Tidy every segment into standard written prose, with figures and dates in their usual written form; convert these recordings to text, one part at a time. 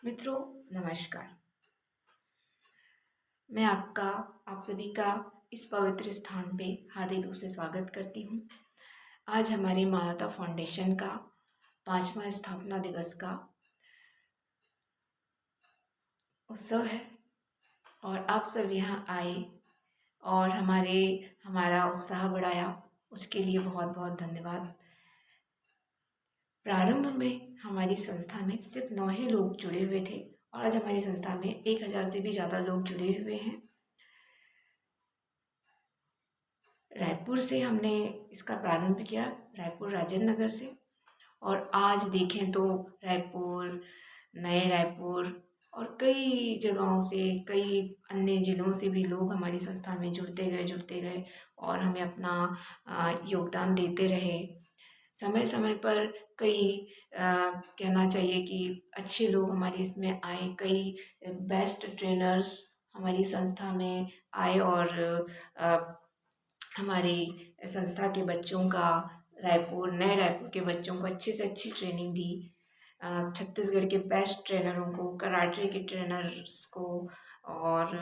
मित्रों, नमस्कार। मैं आप सभी का इस पवित्र स्थान पे हार्दिक रूप से स्वागत करती हूँ। आज हमारी मानवता फाउंडेशन का 5वां स्थापना दिवस का उत्सव है और आप सब यहाँ आए और हमारा उत्साह बढ़ाया, उसके लिए बहुत बहुत धन्यवाद। प्रारंभ में हमारी संस्था में सिर्फ 9 ही लोग जुड़े हुए थे और आज हमारी संस्था में 1000 से भी ज़्यादा लोग जुड़े हुए हैं। रायपुर से हमने इसका प्रारंभ किया, रायपुर राजेंद्र नगर से। और आज देखें तो रायपुर, नए रायपुर और कई जगहों से, कई अन्य ज़िलों से भी लोग हमारी संस्था में जुड़ते गए और हमें अपना योगदान देते रहे। समय समय पर कई कहना चाहिए कि अच्छे लोग हमारे इसमें आए, कई बेस्ट ट्रेनर्स हमारी संस्था में आए और हमारी संस्था के बच्चों का नए रायपुर के बच्चों को अच्छे से अच्छी ट्रेनिंग दी। छत्तीसगढ़ के बेस्ट ट्रेनरों को, कराटे के ट्रेनर्स को और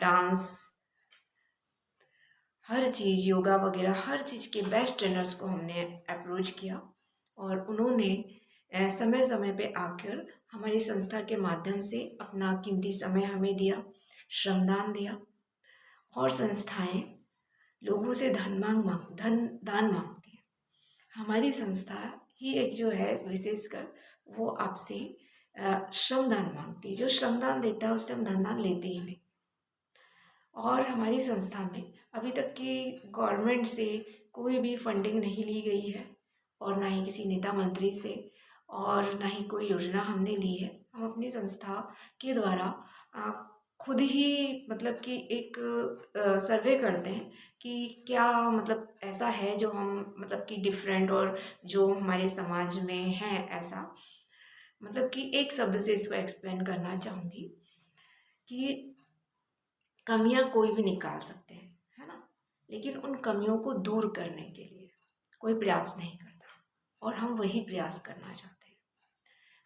डांस, हर चीज़, योगा वगैरह हर चीज़ के बेस्ट ट्रेनर्स को हमने अप्रोच किया और उन्होंने समय समय पे आकर हमारी संस्था के माध्यम से अपना कीमती समय हमें दिया, श्रमदान दिया। और संस्थाएं लोगों से धन दान मांगती है। हमारी संस्था ही एक जो है विशेषकर वो आपसे श्रमदान मांगती है। जो श्रमदान देता है उससे हम धन दान लेते ही नहीं। और हमारी संस्था में अभी तक की गवर्नमेंट से कोई भी फंडिंग नहीं ली गई है और ना ही किसी नेता मंत्री से और ना ही कोई योजना हमने ली है। हम अपनी संस्था के द्वारा खुद ही मतलब कि एक सर्वे करते हैं कि क्या मतलब ऐसा है जो हम मतलब कि डिफरेंट और जो हमारे समाज में है ऐसा, मतलब कि एक शब्द से इसको एक्सप्लेन करना चाहूँगी कि कमियां कोई भी निकाल सकते हैं, है ना, लेकिन उन कमियों को दूर करने के लिए कोई प्रयास नहीं करता और हम वही प्रयास करना चाहते हैं।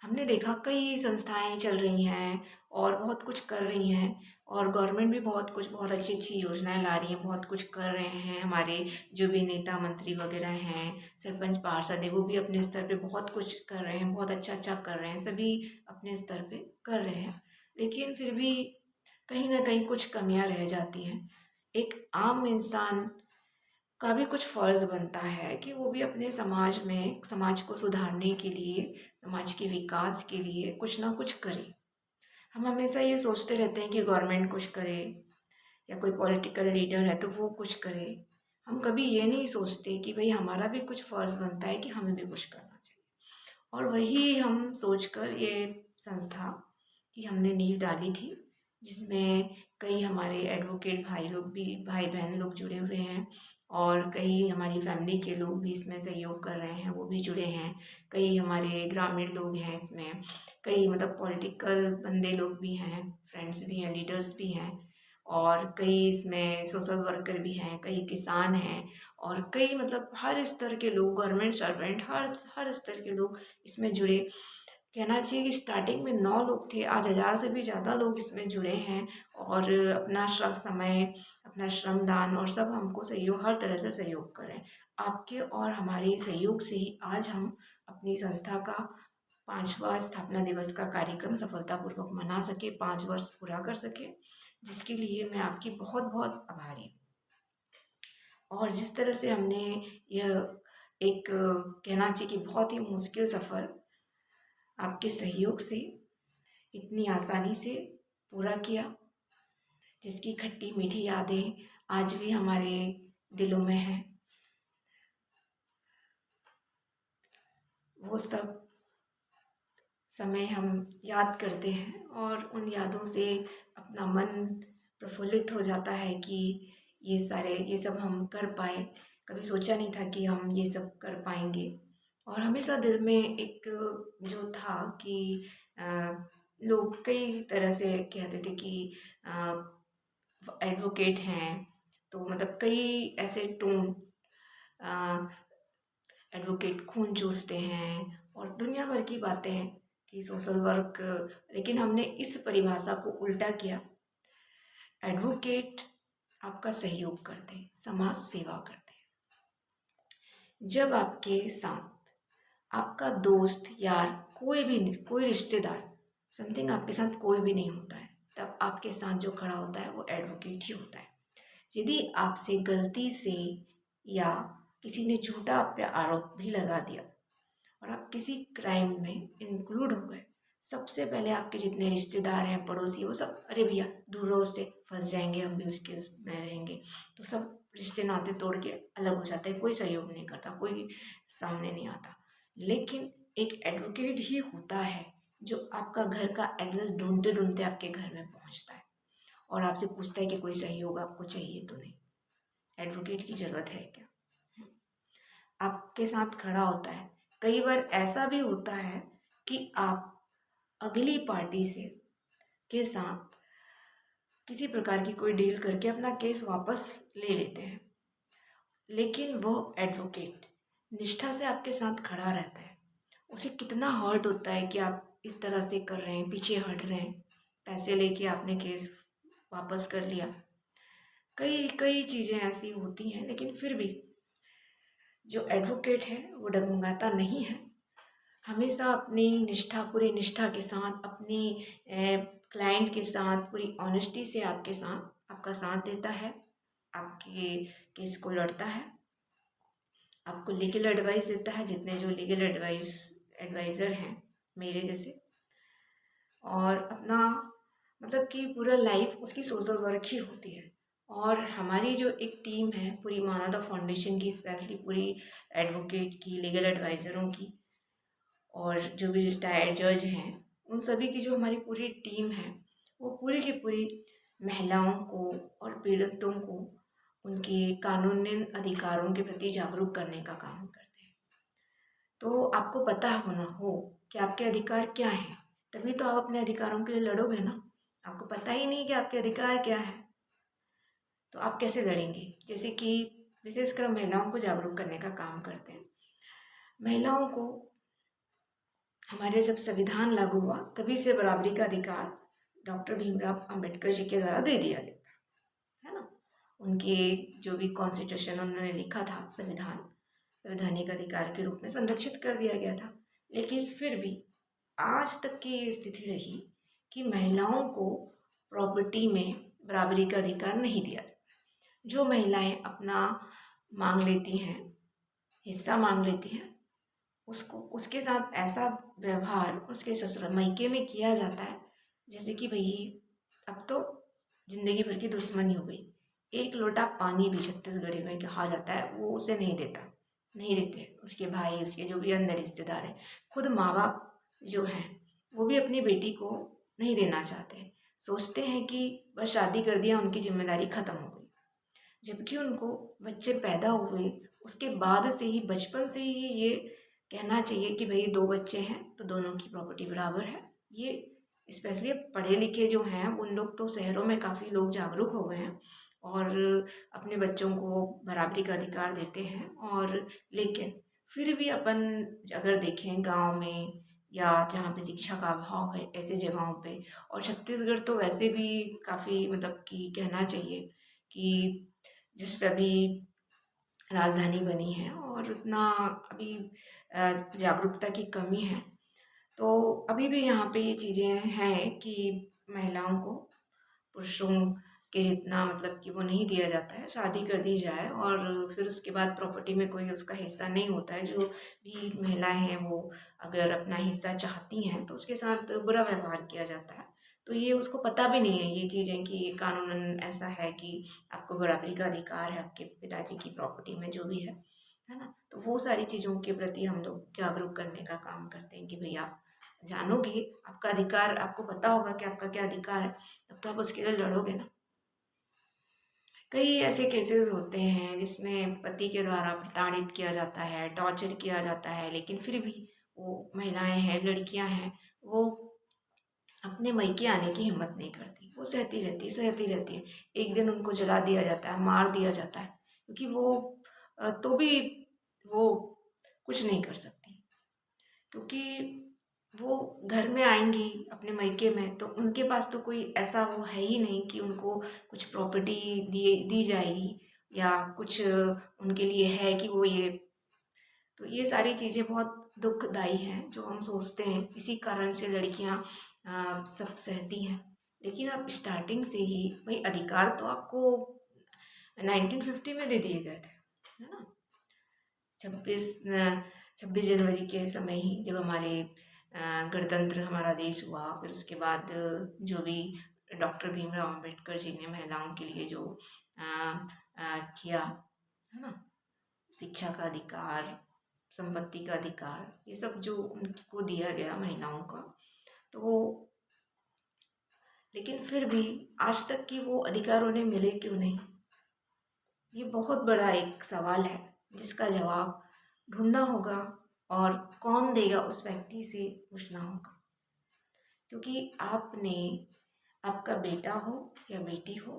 हमने देखा कई संस्थाएं चल रही हैं और बहुत कुछ कर रही हैं और गवर्नमेंट भी बहुत अच्छी अच्छी योजनाएं ला रही हैं, बहुत कुछ कर रहे हैं। हमारे जो भी नेता मंत्री वगैरह हैं, सरपंच पार्षद है, वो भी अपने स्तर पे बहुत कुछ कर रहे हैं, बहुत अच्छा अच्छा कर रहे हैं, सभी अपने स्तर पे कर रहे हैं। लेकिन फिर भी कहीं ना कहीं कुछ कमियां रह जाती हैं। एक आम इंसान का भी कुछ फ़र्ज़ बनता है कि वो भी अपने समाज को सुधारने के लिए, समाज के विकास के लिए कुछ ना कुछ करे। हम हमेशा ये सोचते रहते हैं कि गवर्नमेंट कुछ करे या कोई पॉलिटिकल लीडर है तो वो कुछ करे। हम कभी ये नहीं सोचते कि भाई हमारा भी कुछ फ़र्ज़ बनता है कि हमें भी कुछ करना चाहिए। और वही हम सोचकर ये संस्था की हमने नींव डाली थी, जिसमें कई हमारे एडवोकेट भाई बहन लोग जुड़े हुए हैं और कई हमारी फैमिली के लोग भी इसमें सहयोग कर रहे हैं, वो भी जुड़े हैं। कई हमारे ग्रामीण लोग हैं इसमें, कई मतलब पॉलिटिकल बंदे लोग भी हैं, फ्रेंड्स भी हैं, लीडर्स भी हैं और कई इसमें सोशल वर्कर भी हैं, कई किसान हैं और कई मतलब हर स्तर के लोग, गवर्नमेंट सर्वेंट, हर स्तर के लोग इसमें जुड़े। कहना चाहिए कि स्टार्टिंग में 9 लोग थे, आज 1000 से भी ज़्यादा लोग इसमें जुड़े हैं और अपना समय, अपना श्रमदान और सब हमको सहयोग, हर तरह से सहयोग करें। आपके और हमारे सहयोग से ही आज हम अपनी संस्था का 5वां स्थापना दिवस का कार्यक्रम सफलतापूर्वक मना सके, 5 वर्ष पूरा कर सके, जिसके लिए मैं आपकी बहुत बहुत आभारी हूँ। और जिस तरह से हमने यह एक कहना चाहिए कि बहुत ही मुश्किल सफ़र आपके सहयोग से इतनी आसानी से पूरा किया, जिसकी खट्टी मीठी यादें आज भी हमारे दिलों में हैं, वो सब समय हम याद करते हैं और उन यादों से अपना मन प्रफुल्लित हो जाता है कि ये सब हम कर पाए। कभी सोचा नहीं था कि हम ये सब कर पाएंगे और हमेशा दिल में एक जो था कि लोग कई तरह से कहते थे कि एडवोकेट हैं तो मतलब कई ऐसे टोन, एडवोकेट खून चूसते हैं और दुनिया भर की बातें कि सोशल वर्क, लेकिन हमने इस परिभाषा को उल्टा किया। एडवोकेट आपका सहयोग करते हैं, समाज सेवा करते हैं। जब आपके साथ आपका दोस्त, यार, कोई रिश्तेदार, समथिंग आपके साथ कोई भी नहीं होता है, तब आपके साथ जो खड़ा होता है वो एडवोकेट ही होता है। यदि आपसे गलती से या किसी ने झूठा आप पे आरोप भी लगा दिया और आप किसी क्राइम में इंक्लूड हो गए, सबसे पहले आपके जितने रिश्तेदार हैं, पड़ोसी, वो सब, अरे भैया दूर रहो उससे, फंस जाएंगे, हम भी उसके उसमें रहेंगे, तो सब रिश्ते नाते तोड़ के अलग हो जाते हैं। कोई सहयोग नहीं करता, कोई सामने नहीं आता। लेकिन एक एडवोकेट ही होता है जो आपका घर का एड्रेस ढूंढते ढूंढते आपके घर में पहुंचता है और आपसे पूछता है कि कोई सहयोग आपको चाहिए तो नहीं। एडवोकेट की ज़रूरत है क्या? आपके साथ खड़ा होता है। कई बार ऐसा भी होता है कि आप अगली पार्टी से के साथ किसी प्रकार की कोई डील करके अपना केस वापस ले लेते हैं, लेकिन वो एडवोकेट निष्ठा से आपके साथ खड़ा रहता है। उसे कितना हर्ट होता है कि आप इस तरह से कर रहे हैं, पीछे हट रहे हैं, पैसे लेके आपने केस वापस कर लिया। कई कई चीज़ें ऐसी होती हैं, लेकिन फिर भी जो एडवोकेट है वो डगमगाता नहीं है। हमेशा अपनी निष्ठा, पूरी निष्ठा के साथ, अपनी क्लाइंट के साथ पूरी ऑनेस्टी से आपका साथ देता है, आपके केस को लड़ता है, आपको लीगल एडवाइस देता है, जितने जो लीगल एडवाइज़र हैं मेरे जैसे, और अपना मतलब कि पूरा लाइफ उसकी सोशल वर्क ही होती है। और हमारी जो एक टीम है पूरी मानवता फाउंडेशन की, स्पेशली पूरी एडवोकेट की, लीगल एडवाइज़रों की, और जो भी रिटायर्ड जज हैं, उन सभी की जो हमारी पूरी टीम है, वो पूरी की पूरी महिलाओं को और पीड़ितों को उनके कानूनी अधिकारों के प्रति जागरूक करने का काम करते हैं। तो आपको पता होना हो कि आपके अधिकार क्या हैं, तभी तो आप अपने अधिकारों के लिए लड़ोगे ना। आपको पता ही नहीं कि आपके अधिकार क्या है, तो आप कैसे लड़ेंगे? जैसे कि विशेषकर महिलाओं को जागरूक करने का काम करते हैं। महिलाओं को हमारे जब संविधान लागू हुआ तभी से बराबरी का अधिकार डॉक्टर भीमराव अंबेडकर जी के द्वारा दे दिया गया था, है ना। उनके जो भी कॉन्स्टिट्यूशन उन्होंने लिखा था, संवैधानिक अधिकार के रूप में संरक्षित कर दिया गया था। लेकिन फिर भी आज तक की ये स्थिति रही कि महिलाओं को प्रॉपर्टी में बराबरी का अधिकार नहीं दिया जाता। जो महिलाएं अपना मांग लेती हैं, हिस्सा मांग लेती हैं, उसको उसके साथ ऐसा व्यवहार उसके ससुर मायके में किया जाता है जैसे कि भाई अब तो जिंदगी भर की दुश्मनी हो गई। एक लोटा पानी भी छत्तीसगढ़ी में कहा जाता है वो उसे नहीं देता, नहीं देते उसके भाई, उसके जो भी अन्य रिश्तेदार हैं। खुद माँ बाप जो हैं वो भी अपनी बेटी को नहीं देना चाहते, सोचते हैं कि बस शादी कर दिया, उनकी जिम्मेदारी खत्म हो गई। जबकि उनको बच्चे पैदा हुए उसके बाद से ही, बचपन से ही ये कहना चाहिए कि भाई 2 बच्चे हैं तो दोनों की प्रॉपर्टी बराबर है। ये स्पेशली पढ़े लिखे जो हैं उन लोग, तो शहरों में काफ़ी लोग जागरूक हो गए हैं और अपने बच्चों को बराबरी का अधिकार देते हैं। और लेकिन फिर भी अपन अगर देखें गांव में या जहाँ पे शिक्षा का अभाव है ऐसे जगहों पे, और छत्तीसगढ़ तो वैसे भी काफ़ी मतलब कि कहना चाहिए कि जिस अभी राजधानी बनी है और उतना अभी जागरूकता की कमी है, तो अभी भी यहाँ पे ये चीज़ें हैं कि महिलाओं को पुरुषों के जितना मतलब कि वो नहीं दिया जाता है। शादी कर दी जाए और फिर उसके बाद प्रॉपर्टी में कोई उसका हिस्सा नहीं होता है। जो भी महिलाएं हैं वो अगर अपना हिस्सा चाहती हैं तो उसके साथ बुरा व्यवहार किया जाता है। तो ये उसको पता भी नहीं है ये चीज़ें कि कानूनन ऐसा है कि आपको बराबरी का अधिकार है आपके पिताजी की प्रॉपर्टी में, जो भी है ना। तो वो सारी चीज़ों के प्रति हम लोग जागरूक करने का काम करते हैं कि भाई आप जानोगे आपका अधिकार, आपको पता होगा कि आपका क्या अधिकार है, तब तो आप उसके लिए लड़ोगे ना। कई ऐसे केसेस होते हैं जिसमें पति के द्वारा प्रताड़ित किया जाता है, टॉर्चर किया जाता है, लेकिन फिर भी वो महिलाएं हैं, लड़कियां हैं, वो अपने मायके आने की हिम्मत नहीं करती। वो सहती रहती है। एक दिन उनको जला दिया जाता है, मार दिया जाता है, क्योंकि वो तो भी वो कुछ नहीं कर सकती, क्योंकि वो घर में आएंगी अपने मायके में, तो उनके पास तो कोई ऐसा वो है ही नहीं कि उनको कुछ प्रॉपर्टी दी जाएगी, या कुछ उनके लिए है कि वो ये। तो ये सारी चीज़ें बहुत दुखदाई हैं जो हम सोचते हैं, इसी कारण से लड़कियां सब सहती हैं। लेकिन अब स्टार्टिंग से ही भाई अधिकार तो आपको 1950 में दे दिए गए थे, है ना। 26 जनवरी के समय ही जब हमारे गणतंत्र हमारा देश हुआ, फिर उसके बाद जो भी डॉक्टर भीमराव अंबेडकर जी ने महिलाओं के लिए जो किया, है ना, शिक्षा का अधिकार, संपत्ति का अधिकार, ये सब जो उनको दिया गया महिलाओं का, तो वो, लेकिन फिर भी आज तक की वो अधिकार उन्हें मिले क्यों नहीं, ये बहुत बड़ा एक सवाल है जिसका जवाब ढूंढना होगा, और कौन देगा उस व्यक्ति से पूछना होगा। क्योंकि आपने, आपका बेटा हो या बेटी हो,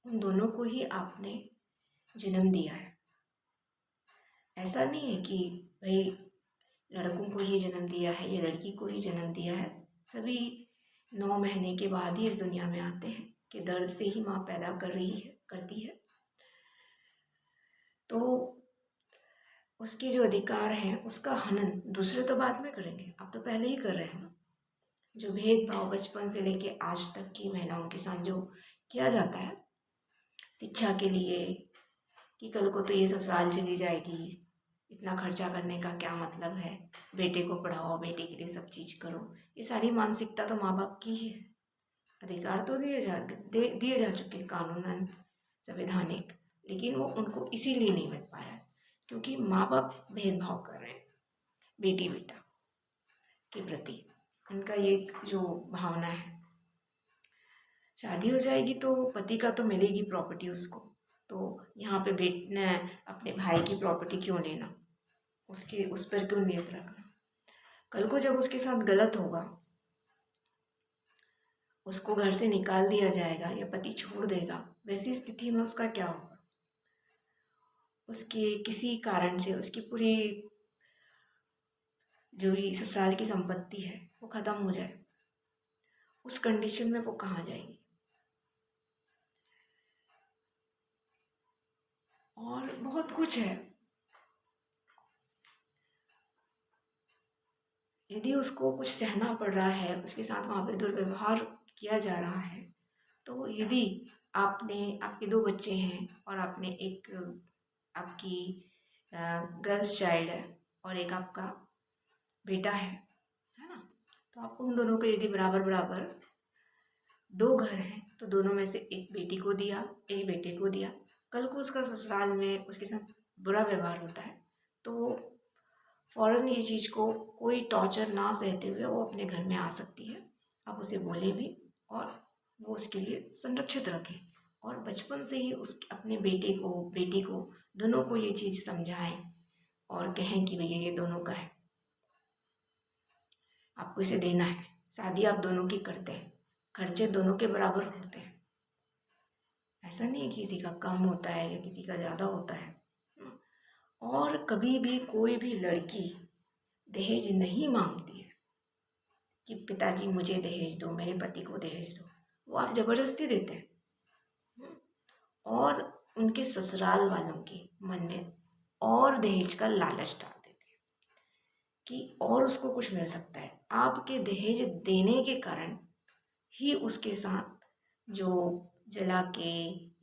उन दोनों को ही आपने जन्म दिया है। ऐसा नहीं है कि भाई लड़कों को ही जन्म दिया है या लड़की को ही जन्म दिया है। सभी 9 महीने के बाद ही इस दुनिया में आते हैं कि दर्द से ही माँ पैदा करती है। तो उसके जो अधिकार हैं उसका हनन दूसरे तो बाद में करेंगे, आप तो पहले ही कर रहे हैं। जो भेदभाव बचपन से लेके आज तक की महिलाओं के साथ जो किया जाता है शिक्षा के लिए, कि कल को तो ये ससुराल चली जाएगी, इतना खर्चा करने का क्या मतलब है, बेटे को पढ़ाओ, बेटे के लिए सब चीज़ करो, ये सारी मानसिकता तो माँ बाप की ही है। अधिकार तो दिए जा चुके कानूनन, संवैधानिक, लेकिन वो उनको इसीलिए नहीं मिल पा रहा है क्योंकि माँ बाप भेदभाव कर रहे हैं बेटी बेटा के प्रति। उनका ये जो भावना है, शादी हो जाएगी तो पति का तो मिलेगी प्रॉपर्टी उसको, तो यहाँ पे बेटने अपने भाई की प्रॉपर्टी क्यों लेना, उसके उस पर क्यों नियत रखना। कल को जब उसके साथ गलत होगा, उसको घर से निकाल दिया जाएगा या पति छोड़ देगा, वैसी स्थिति में उसका क्या होगा। उसके किसी कारण से उसकी पूरी जो भी ससुराल की संपत्ति है वो ख़त्म हो जाए, उस कंडीशन में वो कहाँ जाएगी। और बहुत कुछ है, यदि उसको कुछ सहना पड़ रहा है, उसके साथ वहाँ पे दुर्व्यवहार किया जा रहा है, तो यदि आपके 2 बच्चे हैं और आपने एक आपकी गर्ल्स चाइल्ड है और एक आपका बेटा है ना, तो आप उन दोनों को यदि बराबर बराबर 2 घर हैं तो दोनों में से एक बेटी को दिया, एक बेटे को दिया, कल को उसका ससुराल में उसके साथ बुरा व्यवहार होता है तो फ़ौरन ये चीज़ को कोई टॉर्चर ना सहते हुए वो अपने घर में आ सकती है। आप उसे बोले भी और वो उसके लिए संरक्षित रखें, और बचपन से ही उस अपने बेटे को बेटी को दोनों को ये चीज़ समझाएं और कहें कि भैया ये दोनों का है, आपको इसे देना है। शादी आप दोनों की करते हैं, खर्चे दोनों के बराबर होते हैं, ऐसा नहीं है कि किसी का कम होता है या किसी का ज़्यादा होता है। और कभी भी कोई भी लड़की दहेज नहीं मांगती है कि पिताजी मुझे दहेज दो, मेरे पति को दहेज दो, वो आप ज़बरदस्ती देते हैं। और उनके ससुराल वालों के मन में और दहेज का लालच डाल देते हैं कि और उसको कुछ मिल सकता है। आपके दहेज देने के कारण ही उसके साथ जो जला के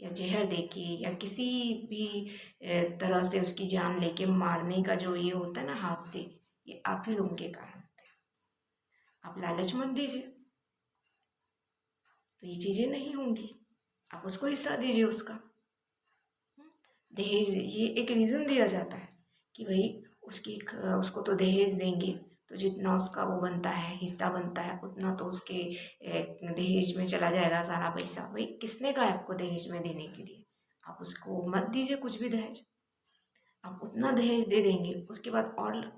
या जहर दे के या किसी भी तरह से उसकी जान लेके मारने का जो ये होता है ना हाथ से, ये आप ही लोगों के कारण होता है। आप लालच मत दीजिए तो ये चीज़ें नहीं होंगी, आप उसको हिस्सा दीजिए उसका। दहेज ये एक रीज़न दिया जाता है कि भाई उसको तो दहेज देंगे तो जितना उसका वो बनता है, हिस्सा बनता है, उतना तो उसके दहेज में चला जाएगा सारा पैसा। भाई किसने कहा आपको दहेज में देने के लिए, आप उसको मत दीजिए कुछ भी दहेज। आप उतना दहेज दे देंगे, उसके बाद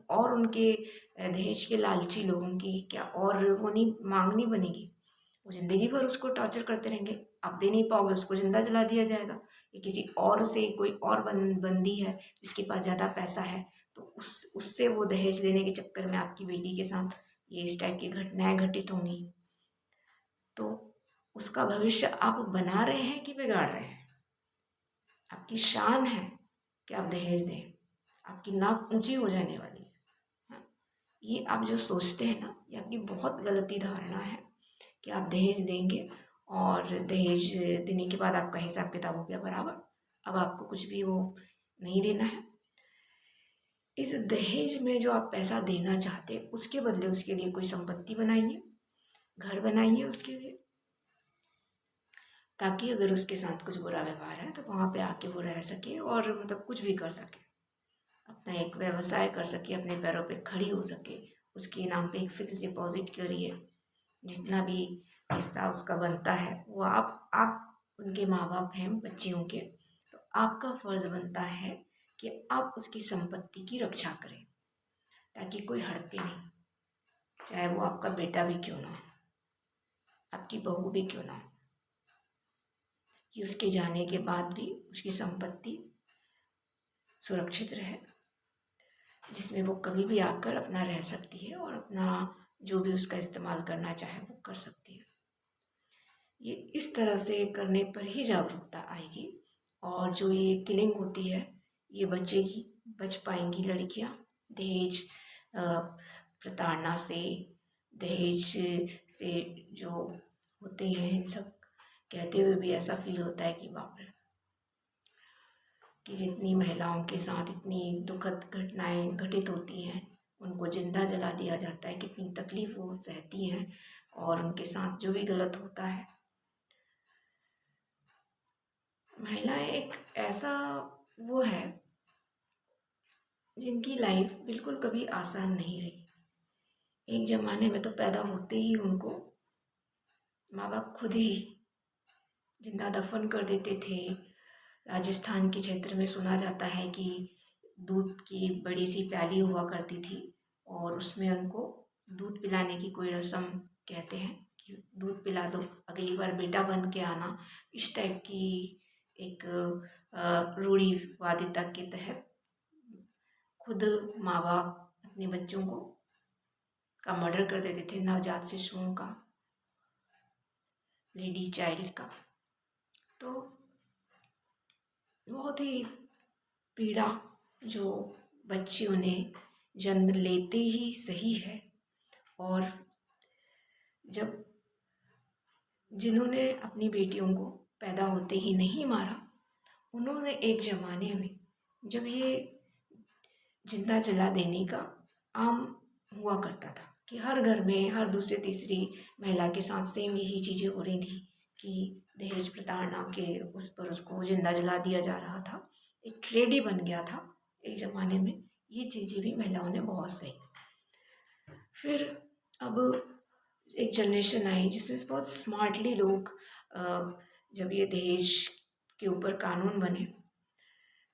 और उनके दहेज के लालची लोगों की क्या और वो नहीं मांग नहीं बनेगी, वो ज़िंदगी भर उसको टॉर्चर करते रहेंगे। आप दे नहीं पाओगे, उसको जिंदा जला दिया जाएगा, या किसी और से कोई और बंदी है जिसके पास ज़्यादा पैसा है तो उससे वो दहेज लेने के चक्कर में आपकी बेटी के साथ ये इस टाइप की घटनाएं घटित होंगी, तो उसका भविष्य आप बना रहे हैं कि बिगाड़ रहे हैं? आपकी शान है कि आप दहेज दें, आपकी नाक ऊंची हो जाने वाली है। हाँ, ये आप जो सोचते हैं ना, ये आपकी बहुत गलती धारणा है कि आप दहेज देंगे और दहेज देने के बाद आपका हिसाब किताब हो गया बराबर, अब आपको कुछ भी वो नहीं देना है। इस दहेज में जो आप पैसा देना चाहते हैं, उसके बदले उसके लिए कोई संपत्ति बनाइए, घर बनाइए उसके लिए, ताकि अगर उसके साथ कुछ बुरा व्यवहार है तो वहाँ पे आके वो रह सके और मतलब कुछ भी कर सके, अपना एक व्यवसाय कर सके, अपने पैरों पे खड़ी हो सके। उसके नाम पे एक फिक्स डिपॉजिट करिए, जितना भी हिस्सा उसका बनता है वो आप उनके माँ बाप हैं बच्चियों के, तो आपका फर्ज बनता है कि आप उसकी संपत्ति की रक्षा करें, ताकि कोई हड़पे नहीं, चाहे वो आपका बेटा भी क्यों ना हो, आपकी बहू भी क्यों ना हो, कि उसके जाने के बाद भी उसकी संपत्ति सुरक्षित रहे, जिसमें वो कभी भी आकर अपना रह सकती है और अपना जो भी उसका इस्तेमाल करना चाहे वो कर सकती है। ये इस तरह से करने पर ही जागरूकता आएगी और जो ये किलिंग होती है ये बचेगी, बच पाएंगी लड़कियां दहेज प्रताड़ना से, दहेज से जो होते हैं इन सब कहते हुए भी ऐसा फील होता है कि बाप रे, कि जितनी महिलाओं के साथ इतनी दुखद घटनाएं घटित होती हैं, उनको जिंदा जला दिया जाता है, कितनी तकलीफ वो सहती हैं और उनके साथ जो भी गलत होता है। महिलाएं एक ऐसा वो है जिनकी लाइफ बिल्कुल कभी आसान नहीं रही। एक ज़माने में तो पैदा होते ही उनको माँ बाप खुद ही जिंदा दफन कर देते थे। राजस्थान के क्षेत्र में सुना जाता है कि दूध की बड़ी सी प्याली हुआ करती थी और उसमें उनको दूध पिलाने की कोई रस्म, कहते हैं कि दूध पिला दो अगली बार बेटा बन के आना, इस टाइप की एक रूढ़िवादिता के तहत खुद माँ बाप अपने बच्चों को का मर्डर कर देते थे, नवजात शिशुओं का, लेडी चाइल्ड का। तो बहुत ही पीड़ा जो बच्चियों ने जन्म लेते ही सही है, और जब जिन्होंने अपनी बेटियों को पैदा होते ही नहीं मारा, उन्होंने एक ज़माने में जब ये जिंदा जला देने का आम हुआ करता था कि हर घर में हर दूसरी तीसरी महिला के साथ सेम यही चीज़ें हो रही थी कि दहेज प्रताड़ना के उस पर उसको जिंदा जला दिया जा रहा था, एक ट्रेड ही बन गया था एक ज़माने में। ये चीज़ें भी महिलाओं ने बहुत सही। फिर अब एक जनरेशन आई जिसमें बहुत स्मार्टली लोग जब ये दहेज के ऊपर कानून बने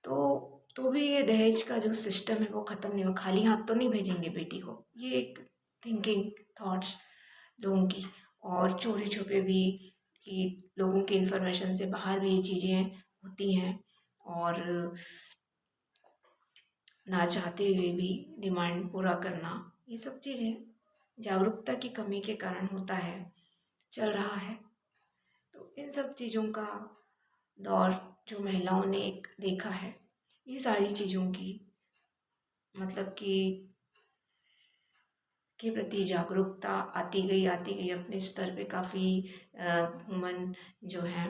तो भी ये दहेज का जो सिस्टम है वो ख़त्म नहीं हुआ। खाली हाथ तो नहीं भेजेंगे बेटी को, ये एक थिंकिंग थॉट्स लोगों की, और चोरी छुपे भी कि लोगों की इन्फॉर्मेशन से बाहर भी ये चीज़ें होती हैं, और ना चाहते हुए भी डिमांड पूरा करना, ये सब चीज़ें जागरूकता की कमी के कारण होता है, चल रहा है। तो इन सब चीज़ों का दौर जो महिलाओं ने एक देखा है, ये सारी चीज़ों की मतलब कि के प्रति जागरूकता आती गई अपने स्तर पे काफ़ी वुमन जो हैं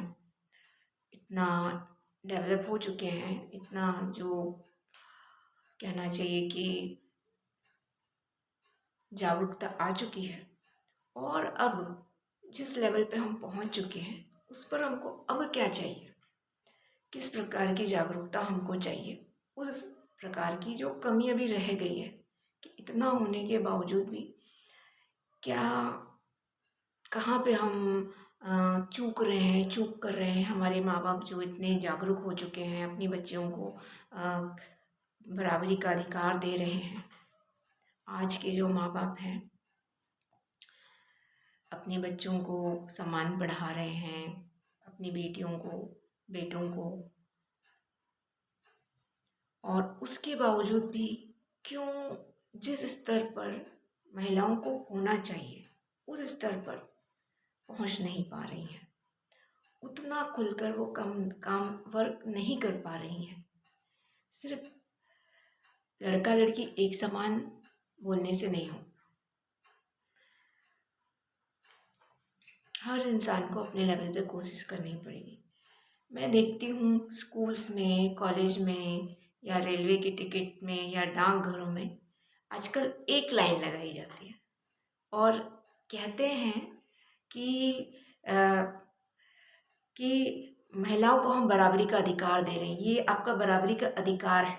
इतना डेवलप हो चुके हैं, इतना जो कहना चाहिए कि जागरूकता आ चुकी है, और अब जिस लेवल पे हम पहुंच चुके हैं उस पर हमको अब क्या चाहिए, किस प्रकार की जागरूकता हमको चाहिए, उस प्रकार की जो कमी अभी रह गई है कि इतना होने के बावजूद भी क्या कहाँ पे हम चूक रहे हैं, चूक कर रहे हैं। हमारे माँ बाप जो इतने जागरूक हो चुके हैं, अपनी बच्चियों को बराबरी का अधिकार दे रहे हैं, आज के जो माँ बाप हैं अपने बच्चों को सम्मान बढ़ा रहे हैं, अपनी बेटियों को बेटों को, और उसके बावजूद भी क्यों जिस स्तर पर महिलाओं को होना चाहिए उस स्तर पर पहुंच नहीं पा रही हैं। उतना खुलकर वो काम वर्क नहीं कर पा रही हैं। सिर्फ लड़का लड़की एक समान बोलने से नहीं हो। हर इंसान को अपने लेवल पे कोशिश करनी पड़ेगी। मैं देखती हूँ स्कूल्स में, कॉलेज में, या रेलवे की टिकट में, या डाकघरों में आजकल एक लाइन लगाई जाती है और कहते हैं कि अ, कि महिलाओं को हम बराबरी का अधिकार दे रहे हैं, ये आपका बराबरी का अधिकार है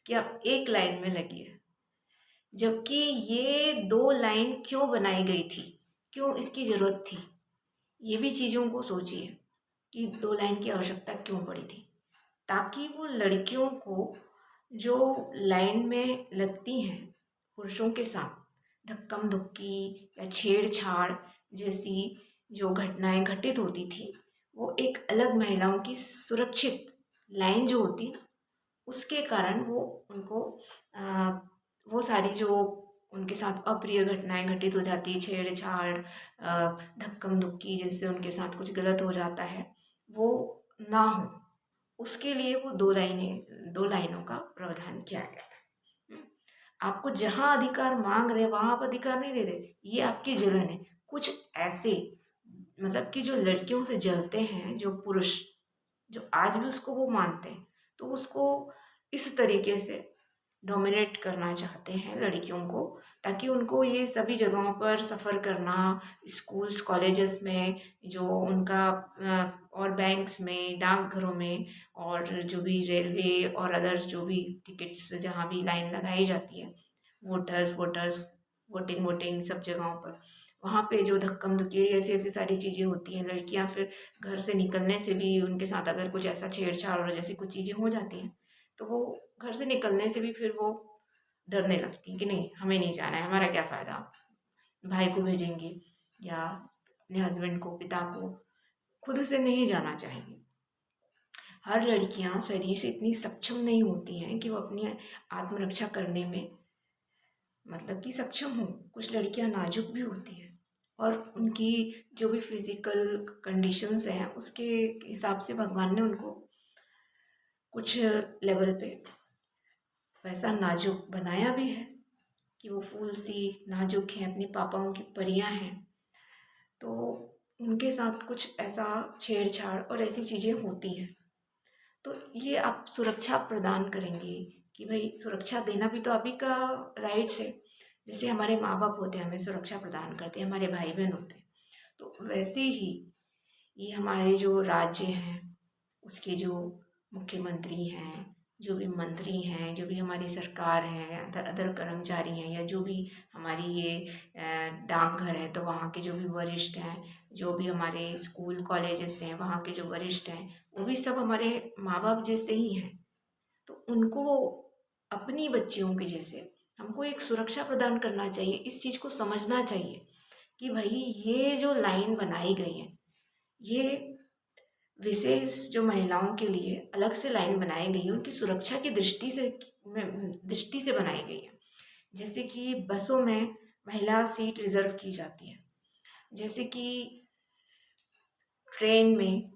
कि आप एक लाइन में लगिए। जबकि ये दो लाइन क्यों बनाई गई थी, क्यों इसकी ज़रूरत थी, ये भी चीज़ों को सोचिए कि दो लाइन की आवश्यकता क्यों पड़ी थी। ताकि वो लड़कियों को जो लाइन में लगती हैं पुरुषों के साथ धक्कम धुक्की या छेड़छाड़ जैसी जो घटनाएं घटित होती थी, वो एक अलग महिलाओं की सुरक्षित लाइन जो होती है उसके कारण वो उनको आ, वो सारी जो उनके साथ अप्रिय घटनाएं घटित हो जाती है, छेड़छाड़, धक्कम धुक्की, जिससे उनके साथ कुछ गलत हो जाता है, वो ना हो, उसके लिए वो दो लाइनों का प्रावधान किया गया था। आपको जहां अधिकार मांग रहे वहां आप अधिकार नहीं दे रहे, ये आपकी जलन है। कुछ ऐसे मतलब कि जो लड़कियों से जलते हैं, जो पुरुष जो आज भी उसको वो मानते हैं, तो उसको इस तरीके से डोमिनेट करना चाहते हैं लड़कियों को, ताकि उनको ये सभी जगहों पर सफ़र करना, स्कूल्स कॉलेजेस में जो उनका और बैंक्स में, डाकघरों में, और जो भी रेलवे और अदर्स जो भी टिकट्स जहाँ भी लाइन लगाई जाती है, वोटर्स वोटिंग वोटिंग सब जगहों पर, वहाँ पे जो धक्कम धुक्की ऐसी ऐसी सारी चीज़ें होती हैं, लड़कियाँ फिर घर से निकलने से भी उनके साथ अगर कुछ ऐसा छेड़छाड़ और जैसी कुछ चीज़ें हो जाती हैं, तो वो घर से निकलने से भी फिर वो डरने लगती हैं कि नहीं, हमें नहीं जाना है, हमारा क्या फ़ायदा, भाई को भेजेंगे या अपने हस्बैंड को, पिता को, खुद से नहीं जाना चाहेंगे। हर लड़कियां शरीर से इतनी सक्षम नहीं होती हैं कि वो अपनी आत्मरक्षा करने में मतलब कि सक्षम हो। कुछ लड़कियां नाजुक भी होती हैं और उनकी जो भी फिजिकल कंडीशंस हैं उसके हिसाब से भगवान ने उनको कुछ लेवल पे वैसा नाजुक बनाया भी है कि वो फूल सी नाजुक हैं, अपने पापाओं की परियां हैं। तो उनके साथ कुछ ऐसा छेड़छाड़ और ऐसी चीज़ें होती हैं, तो ये आप सुरक्षा प्रदान करेंगे कि भाई सुरक्षा देना भी तो आप ही का राइट्स है। जैसे हमारे माँ बाप होते हैं, हमें सुरक्षा प्रदान करते हैं, हमारे भाई बहन होते हैं, तो वैसे ही ये हमारे जो राज्य हैं उसके जो मुख्यमंत्री हैं, जो भी मंत्री हैं, जो भी हमारी सरकार है, अदर अदर कर्मचारी हैं, या जो भी हमारी ये डाकघर है तो वहाँ के जो भी वरिष्ठ हैं, जो भी हमारे स्कूल कॉलेजेस हैं वहाँ के जो वरिष्ठ हैं, वो भी सब हमारे माँ बाप जैसे ही हैं। तो उनको अपनी बच्चियों के जैसे हमको एक सुरक्षा प्रदान करना चाहिए। इस चीज़ को समझना चाहिए कि भाई ये जो लाइन बनाई गई है, ये विशेष जो महिलाओं के लिए अलग से लाइन बनाई गई है, उनकी सुरक्षा की दृष्टि से बनाई गई है। जैसे कि बसों में महिला सीट रिजर्व की जाती है, जैसे कि ट्रेन में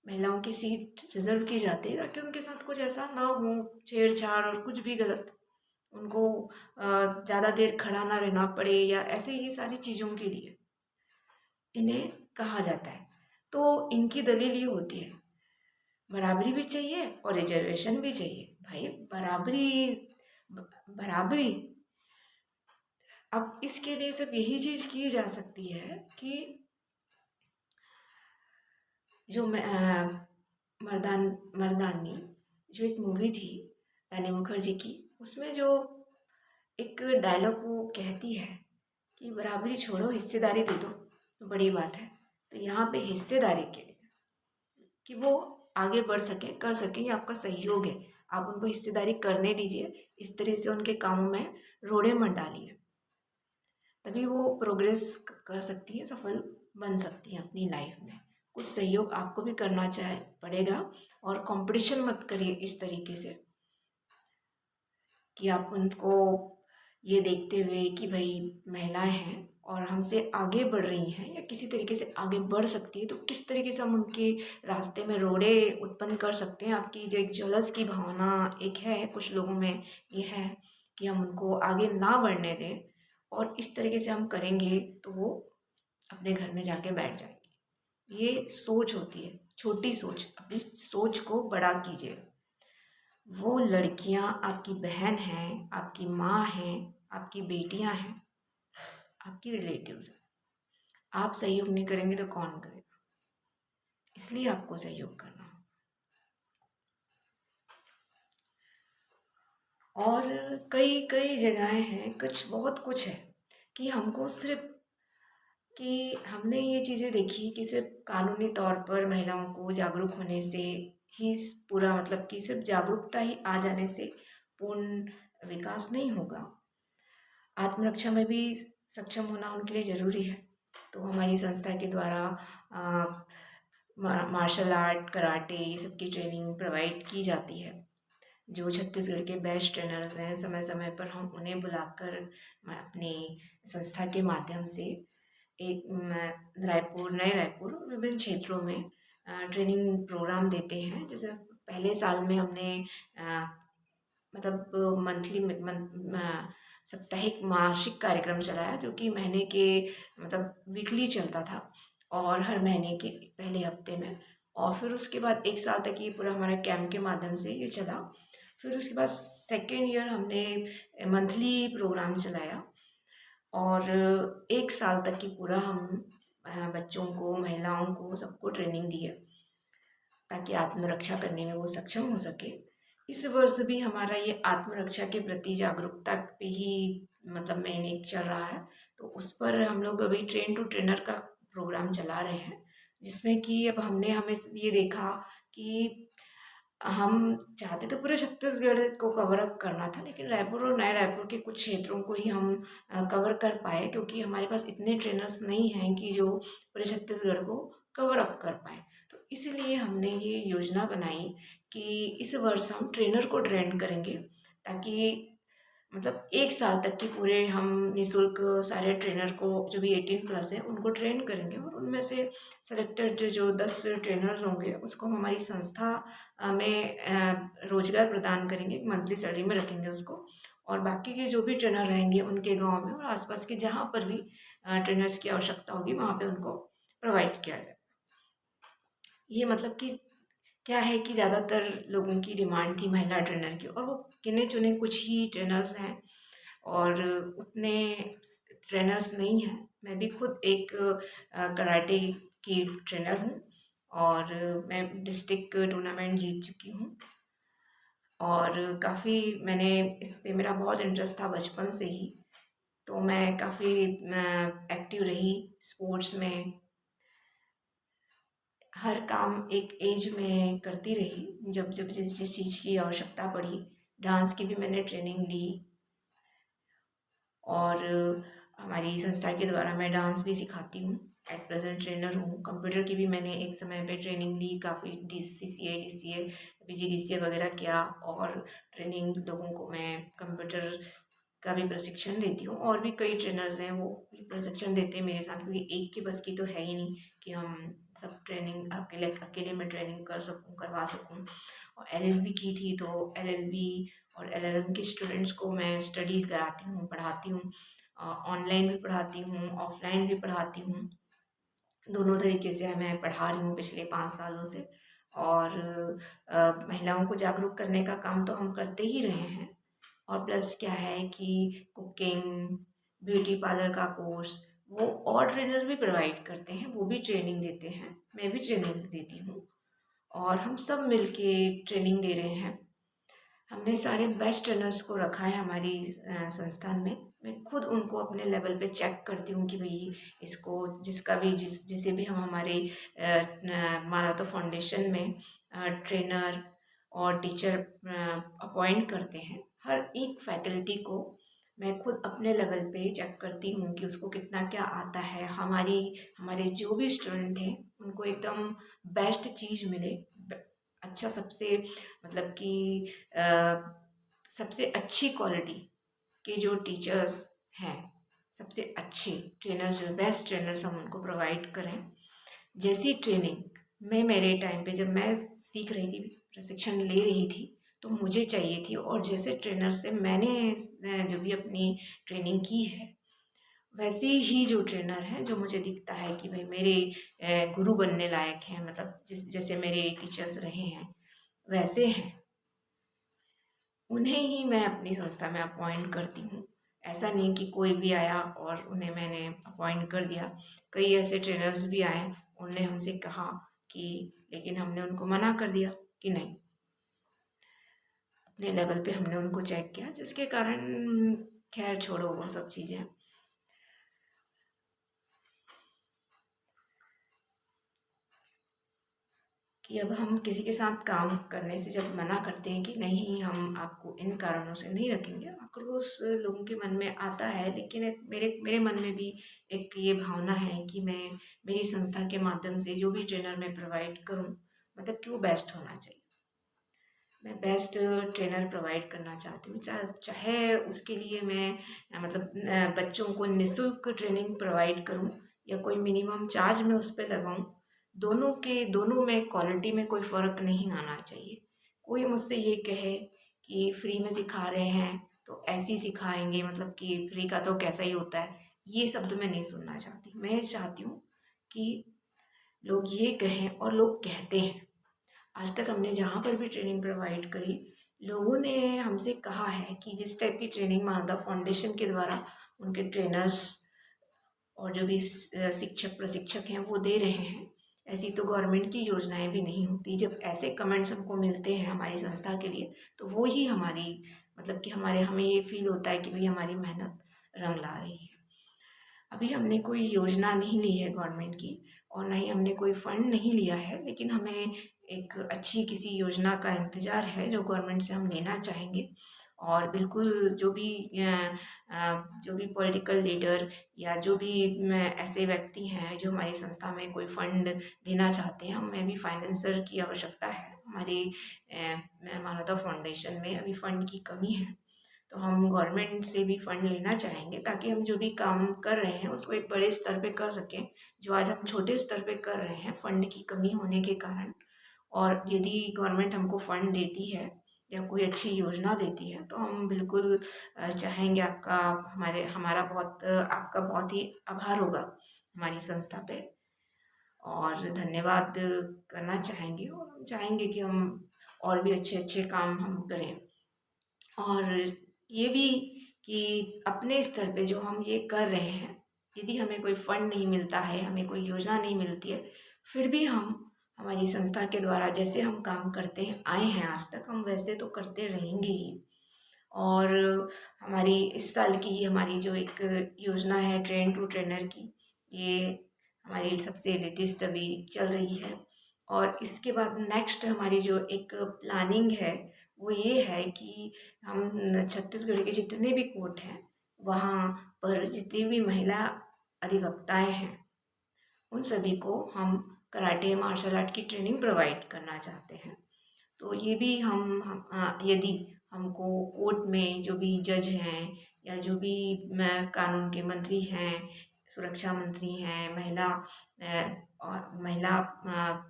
महिलाओं की सीट रिजर्व की जाती है, ताकि उनके साथ कुछ ऐसा ना हो, छेड़छाड़ और कुछ भी गलत, उनको ज़्यादा देर खड़ा ना रहना पड़े, या ऐसे ये सारी चीज़ों के लिए इन्हें कहा जाता है। तो इनकी दलील ये होती है, बराबरी भी चाहिए और रिजर्वेशन भी चाहिए। भाई बराबरी, अब इसके लिए सिर्फ यही चीज़ की जा सकती है कि जो मर्दान मर्दानी जो एक मूवी थी रानी मुखर्जी की, उसमें जो एक डायलॉग वो कहती है कि बराबरी छोड़ो, हिस्सेदारी दे दो तो बड़ी बात है। तो यहाँ पे हिस्सेदारी के लिए कि वो आगे बढ़ सके, कर सके, ये आपका सहयोग है, आप उनको हिस्सेदारी करने दीजिए, इस तरह से उनके कामों में रोड़े मत डालिए, तभी वो प्रोग्रेस कर सकती है, सफल बन सकती है अपनी लाइफ में। कुछ सहयोग आपको भी करना चाहे पड़ेगा, और कंपटीशन मत करिए इस तरीके से कि आप उनको ये देखते हुए कि भाई महिलाएं हैं और हमसे आगे बढ़ रही हैं या किसी तरीके से आगे बढ़ सकती है, तो किस तरीके से हम उनके रास्ते में रोड़े उत्पन्न कर सकते हैं। आपकी जो एक जलस की भावना एक है कुछ लोगों में, ये है कि हम उनको आगे ना बढ़ने दें, और इस तरीके से हम करेंगे तो वो अपने घर में जाके बैठ जाएंगे। ये सोच होती है, छोटी सोच। अपनी सोच को बड़ा कीजिए। वो लड़कियां आपकी बहन हैं, आपकी माँ हैं, आपकी बेटियां हैं, आपकी रिलेटिव्स हैं। आप सहयोग नहीं करेंगे तो कौन करेगा? इसलिए आपको सहयोग करना होगा। और कई कई जगहें हैं, कुछ बहुत कुछ है कि हमको सिर्फ कि हमने ये चीज़ें देखी कि सिर्फ कानूनी तौर पर महिलाओं को जागरूक होने से ही पूरा, मतलब कि सिर्फ जागरूकता ही आ जाने से पूर्ण विकास नहीं होगा। आत्मरक्षा में भी सक्षम होना उनके लिए ज़रूरी है। तो हमारी संस्था के द्वारा मार्शल आर्ट, कराटे, ये सब की ट्रेनिंग प्रोवाइड की जाती है। जो छत्तीसगढ़ के बेस्ट ट्रेनर्स हैं, समय समय पर हम उन्हें बुलाकर अपनी संस्था के माध्यम से एक रायपुर, नए रायपुर और विभिन्न क्षेत्रों में ट्रेनिंग प्रोग्राम देते हैं। जैसे पहले साल में हमने मतलब मंथली साप्ताहिक मासिक कार्यक्रम चलाया, जो कि महीने के मतलब वीकली चलता था, और हर महीने के पहले हफ्ते में। और फिर उसके बाद 1 साल तक ये पूरा हमारा कैंप के माध्यम से ये चला। फिर उसके बाद सेकेंड ईयर हमने मंथली प्रोग्राम चलाया, और 1 साल तक की पूरा हम बच्चों को, महिलाओं को, सबको ट्रेनिंग दी है, ताकि आत्मरक्षा करने में वो सक्षम हो सके। इस वर्ष भी हमारा ये आत्मरक्षा के प्रति जागरूकता पे ही मतलब महीने चल रहा है। तो उस पर हम लोग अभी ट्रेन टू ट्रेनर का प्रोग्राम चला रहे हैं, जिसमें कि अब हमें ये देखा कि हम चाहते तो पूरे छत्तीसगढ़ को कवर अप करना था, लेकिन रायपुर और नए रायपुर के कुछ क्षेत्रों को ही हम कवर कर पाए, क्योंकि हमारे पास इतने ट्रेनर्स नहीं हैं कि जो पूरे छत्तीसगढ़ को कवर अप कर पाए। तो इसलिए हमने ये योजना बनाई कि इस वर्ष हम ट्रेनर को ट्रेन करेंगे, ताकि मतलब 1 साल तक के पूरे हम निःशुल्क सारे ट्रेनर को, जो भी 18 प्लस है, उनको ट्रेन करेंगे, और उनमें से सेलेक्टेड जो 10 ट्रेनर्स होंगे उसको हम हमारी संस्था में रोजगार प्रदान करेंगे, मंथली सैलरी में रखेंगे उसको। और बाकी के जो भी ट्रेनर रहेंगे उनके गांव में और आसपास के जहाँ पर भी ट्रेनर्स की आवश्यकता होगी, वहाँ पे उनको प्रोवाइड किया जाए। ये मतलब कि क्या है कि ज़्यादातर लोगों की डिमांड थी महिला ट्रेनर की, और वो गिने चुने कुछ ही ट्रेनर्स हैं, और उतने ट्रेनर्स नहीं हैं। मैं भी खुद एक कराटे की ट्रेनर हूँ, और मैं डिस्ट्रिक्ट टूर्नामेंट जीत चुकी हूँ, और काफ़ी मैंने इस पे, मेरा बहुत इंटरेस्ट था बचपन से ही। तो मैं काफ़ी एक्टिव रही स्पोर्ट्स में, हर काम एक एज में करती रही, जब जब जिस जिस चीज़ की आवश्यकता पड़ी। डांस की भी मैंने ट्रेनिंग ली, और हमारी संस्था के द्वारा मैं डांस भी सिखाती हूँ। एट प्रेजेंट ट्रेनर हूँ। कंप्यूटर की भी मैंने एक समय पे ट्रेनिंग ली, काफ़ी CCA DCA PGDCA वगैरह किया, और ट्रेनिंग लोगों को मैं कंप्यूटर का भी प्रशिक्षण देती हूँ। और भी कई ट्रेनर्स हैं, वो भी प्रशिक्षण देते हैं मेरे साथ, क्योंकि एक की बस की तो है ही नहीं कि हम सब ट्रेनिंग अकेले मैं ट्रेनिंग करवा सकूँ। और LLB की थी, तो LLB और LLM के स्टूडेंट्स को मैं स्टडी कराती हूँ, पढ़ाती हूँ। ऑनलाइन भी पढ़ाती हूँ, ऑफलाइन भी पढ़ाती हूँ। दोनों तरीके से मैं पढ़ा रही हूँ पिछले 5 सालों से। और महिलाओं को जागरूक करने का काम तो हम करते ही रहे हैं, और प्लस क्या है कि कुकिंग, ब्यूटी पार्लर का कोर्स वो और ट्रेनर भी प्रोवाइड करते हैं, वो भी ट्रेनिंग देते हैं, मैं भी ट्रेनिंग देती हूँ, और हम सब मिलके ट्रेनिंग दे रहे हैं। हमने सारे बेस्ट ट्रेनर्स को रखा है हमारी संस्थान में। मैं खुद उनको अपने लेवल पे चेक करती हूँ कि भाई इसको, जिसका भी जिसे भी हम हमारे माना तो फाउंडेशन में ट्रेनर और टीचर अपॉइंट करते हैं, हर एक फैकल्टी को मैं खुद अपने लेवल पे चेक करती हूँ कि उसको कितना क्या आता है। हमारे जो भी स्टूडेंट हैं उनको एकदम बेस्ट चीज़ मिले, अच्छा, सबसे मतलब कि सबसे अच्छी क्वालिटी के जो टीचर्स हैं, सबसे अच्छे ट्रेनर्स, जो बेस्ट ट्रेनर्स, हम उनको प्रोवाइड करें। जैसी ट्रेनिंग मैं मेरे टाइम पे जब मैं सीख रही थी, प्रशिक्षण ले रही थी, तो मुझे चाहिए थी, और जैसे ट्रेनर से मैंने जो भी अपनी ट्रेनिंग की है, वैसे ही जो ट्रेनर है जो मुझे दिखता है कि भाई मेरे गुरु बनने लायक हैं, मतलब जैसे मेरे टीचर्स रहे हैं वैसे हैं, उन्हें ही मैं अपनी संस्था में अपॉइंट करती हूँ। ऐसा नहीं कि कोई भी आया और उन्हें मैंने अपॉइंट कर दिया। कई ऐसे ट्रेनर्स भी आए, उन्होंने हमसे कहा कि, लेकिन हमने उनको मना कर दिया कि नहीं, अपने लेवल पे हमने उनको चेक किया, जिसके कारण खैर छोड़ो वो सब चीज़ें। कि अब हम किसी के साथ काम करने से जब मना करते हैं कि नहीं, हम आपको इन कारणों से नहीं रखेंगे, आक्रोश लोगों के मन में आता है, लेकिन एक मेरे मेरे मन में भी एक ये भावना है कि मैं मेरी संस्था के माध्यम से जो भी ट्रेनर मैं प्रोवाइड करूं, मतलब कि वो बेस्ट होना चाहिए। मैं बेस्ट ट्रेनर प्रोवाइड करना चाहती हूँ, चाहे उसके लिए मैं मतलब बच्चों को निःशुल्क ट्रेनिंग प्रोवाइड करूँ या कोई मिनिमम चार्ज मैं उस पर लगाऊँ। दोनों में क्वालिटी में कोई फ़र्क नहीं आना चाहिए। कोई मुझसे ये कहे कि फ्री में सिखा रहे हैं तो ऐसे ही सिखाएंगे, मतलब कि फ्री का तो कैसा ही होता है, ये शब्द मैं नहीं सुनना चाहती। मैं चाहती हूँ कि लोग ये कहें, और लोग कहते हैं। आज तक हमने जहाँ पर भी ट्रेनिंग प्रोवाइड करी, लोगों ने हमसे कहा है कि जिस टाइप की ट्रेनिंग मानवता फाउंडेशन के द्वारा उनके ट्रेनर्स और जो भी शिक्षक प्रशिक्षक हैं वो दे रहे हैं, ऐसी तो गवर्नमेंट की योजनाएं भी नहीं होती। जब ऐसे कमेंट्स हमको मिलते हैं हमारी संस्था के लिए, तो वो ही हमारी, मतलब कि हमें ये फील होता है कि भाई हमारी मेहनत रंग ला रही है। अभी हमने कोई योजना नहीं ली है गवर्नमेंट की, और ना ही हमने कोई फंड नहीं लिया है, लेकिन हमें एक अच्छी किसी योजना का इंतज़ार है जो गवर्नमेंट से हम लेना चाहेंगे। और बिल्कुल जो भी पॉलिटिकल लीडर या जो भी ऐसे व्यक्ति हैं जो हमारी संस्था में कोई फंड देना चाहते हैं, हमें भी फाइनेंसर की आवश्यकता है। हमारी मानवता फाउंडेशन में अभी फंड की कमी है, तो हम गवर्नमेंट से भी फंड लेना चाहेंगे ताकि हम जो भी काम कर रहे हैं उसको एक बड़े स्तर पे कर सकें, जो आज हम छोटे स्तर पे कर रहे हैं फंड की कमी होने के कारण। और यदि गवर्नमेंट हमको फंड देती है या कोई अच्छी योजना देती है, तो हम बिल्कुल चाहेंगे, आपका बहुत ही आभार होगा हमारी संस्था पे, और धन्यवाद करना चाहेंगे, और हम चाहेंगे कि हम और भी अच्छे अच्छे काम हम करें। और ये भी कि अपने स्तर पे जो हम ये कर रहे हैं, यदि हमें कोई फंड नहीं मिलता है, हमें कोई योजना नहीं मिलती है, फिर भी हम हमारी संस्था के द्वारा जैसे हम काम करते हैं आए हैं आज तक, हम वैसे तो करते रहेंगे ही। और हमारी इस साल की हमारी जो एक योजना है ट्रेन टू ट्रेनर की, ये हमारी सबसे लेटेस्ट अभी चल रही है। और इसके बाद नेक्स्ट हमारी जो एक प्लानिंग है वो ये है कि हम छत्तीसगढ़ के जितने भी कोर्ट हैं वहाँ पर जितनी भी महिला अधिवक्ताएं हैं, उन सभी को हम कराटे मार्शल आर्ट की ट्रेनिंग प्रोवाइड करना चाहते हैं। तो ये भी यदि हमको कोर्ट में जो भी जज हैं या जो भी कानून के मंत्री हैं, सुरक्षा मंत्री हैं,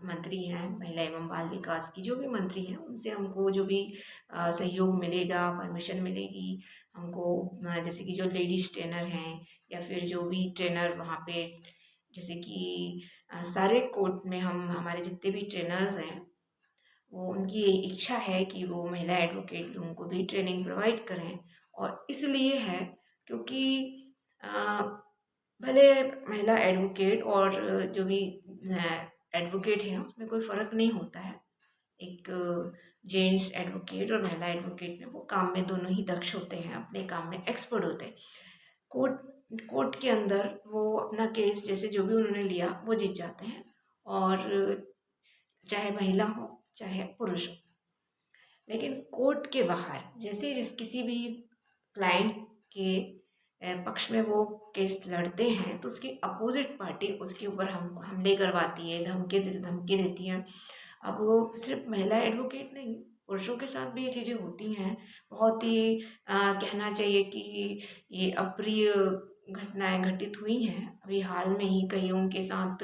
मंत्री हैं, महिला एवं बाल विकास की जो भी मंत्री हैं, उनसे हमको जो भी सहयोग मिलेगा, परमिशन मिलेगी हमको, जैसे कि जो लेडीज ट्रेनर हैं या फिर जो भी ट्रेनर वहाँ पे, जैसे कि सारे कोर्ट में हमारे जितने भी ट्रेनर्स हैं, वो उनकी इच्छा है कि वो महिला एडवोकेट लोगों को भी ट्रेनिंग प्रोवाइड करें। और इसलिए है क्योंकि अ, भले महिला एडवोकेट और जो भी एडवोकेट हैं उसमें कोई फ़र्क नहीं होता है। एक जेंट्स एडवोकेट और महिला एडवोकेट में वो काम में दोनों ही दक्ष होते हैं, अपने काम में एक्सपर्ट होते हैं। कोर्ट के अंदर वो अपना केस जैसे जो भी उन्होंने लिया वो जीत जाते हैं, और चाहे महिला हो चाहे पुरुष हो। लेकिन कोर्ट के बाहर जैसे किसी भी क्लाइंट के पक्ष में वो केस लड़ते हैं, तो उसकी अपोजिट पार्टी उसके ऊपर हमले करवाती है, धमकी देती है। अब वो सिर्फ महिला एडवोकेट नहीं, पुरुषों के साथ भी ये चीज़ें होती हैं। बहुत ही कहना चाहिए कि ये अप्रिय घटनाएँ घटित हुई हैं। अभी हाल में ही कइयों के साथ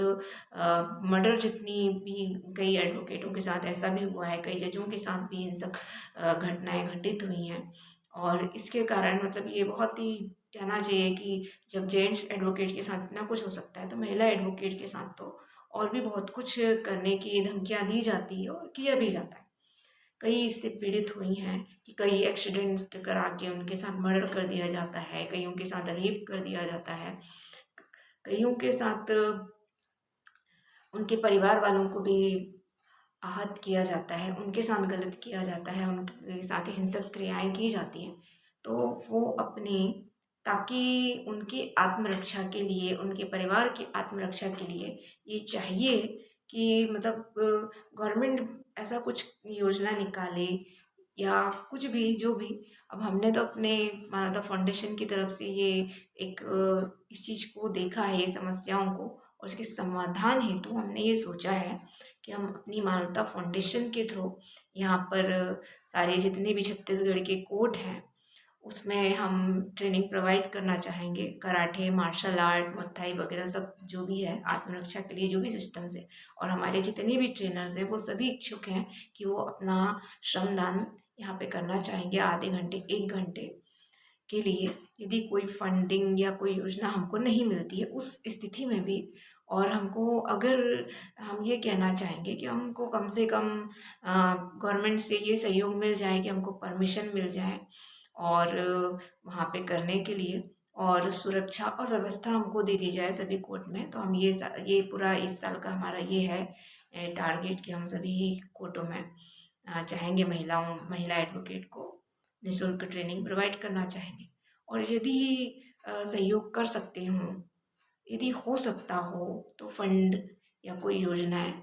मर्डर जितनी भी कई एडवोकेटों के साथ ऐसा भी हुआ है, कई जजों के साथ भी हिंसक घटनाएँ घटित हुई हैं। और इसके कारण मतलब ये बहुत ही कहना चाहिए कि जब जेंट्स एडवोकेट के साथ इतना कुछ हो सकता है, तो महिला एडवोकेट के साथ तो और भी बहुत कुछ करने की धमकियाँ दी जाती है और किया भी जाता है। कई इससे पीड़ित हुई हैं कि कई एक्सीडेंट करा के उनके साथ मर्डर कर दिया जाता है, कईयों के साथ रेप कर दिया जाता है, कईयों के साथ उनके परिवार वालों को भी आहत किया जाता है, उनके साथ गलत किया जाता है, उनके साथ हिंसक क्रियाएँ की जाती हैं। तो वो अपनी ताकि उनकी आत्मरक्षा के लिए, उनके परिवार की आत्मरक्षा के लिए ये चाहिए कि मतलब गवर्नमेंट ऐसा कुछ योजना निकाले या कुछ भी जो भी। अब हमने तो अपने मानवता फाउंडेशन की तरफ से ये एक इस चीज़ को देखा है, ये समस्याओं को, और इसके समाधान हेतु हमने ये सोचा है कि हम अपनी मानवता फाउंडेशन के थ्रू यहाँ पर सारे जितने भी छत्तीसगढ़ के कोर्ट हैं उसमें हम ट्रेनिंग प्रोवाइड करना चाहेंगे। कराटे, मार्शल आर्ट, मुथाई वगैरह सब जो भी है आत्मरक्षा के लिए जो भी सिस्टम्स है, और हमारे जितने भी ट्रेनर्स हैं वो सभी इच्छुक हैं कि वो अपना श्रमदान यहाँ पे करना चाहेंगे आधे घंटे 1 घंटे के लिए। यदि कोई फंडिंग या कोई योजना हमको नहीं मिलती है उस स्थिति में भी, और हमको अगर हम ये कहना चाहेंगे कि हमको कम से कम गवर्नमेंट से ये सहयोग मिल जाए कि हमको परमिशन मिल जाए और वहाँ पे करने के लिए, और सुरक्षा और व्यवस्था हमको दे दी जाए सभी कोर्ट में। तो हम ये पूरा इस साल का हमारा ये है टारगेट कि हम सभी कोर्टों में चाहेंगे महिला एडवोकेट को निःशुल्क ट्रेनिंग प्रोवाइड करना चाहेंगे। और यदि सहयोग कर सकते हों, यदि हो सकता हो तो फंड या कोई योजनाएँ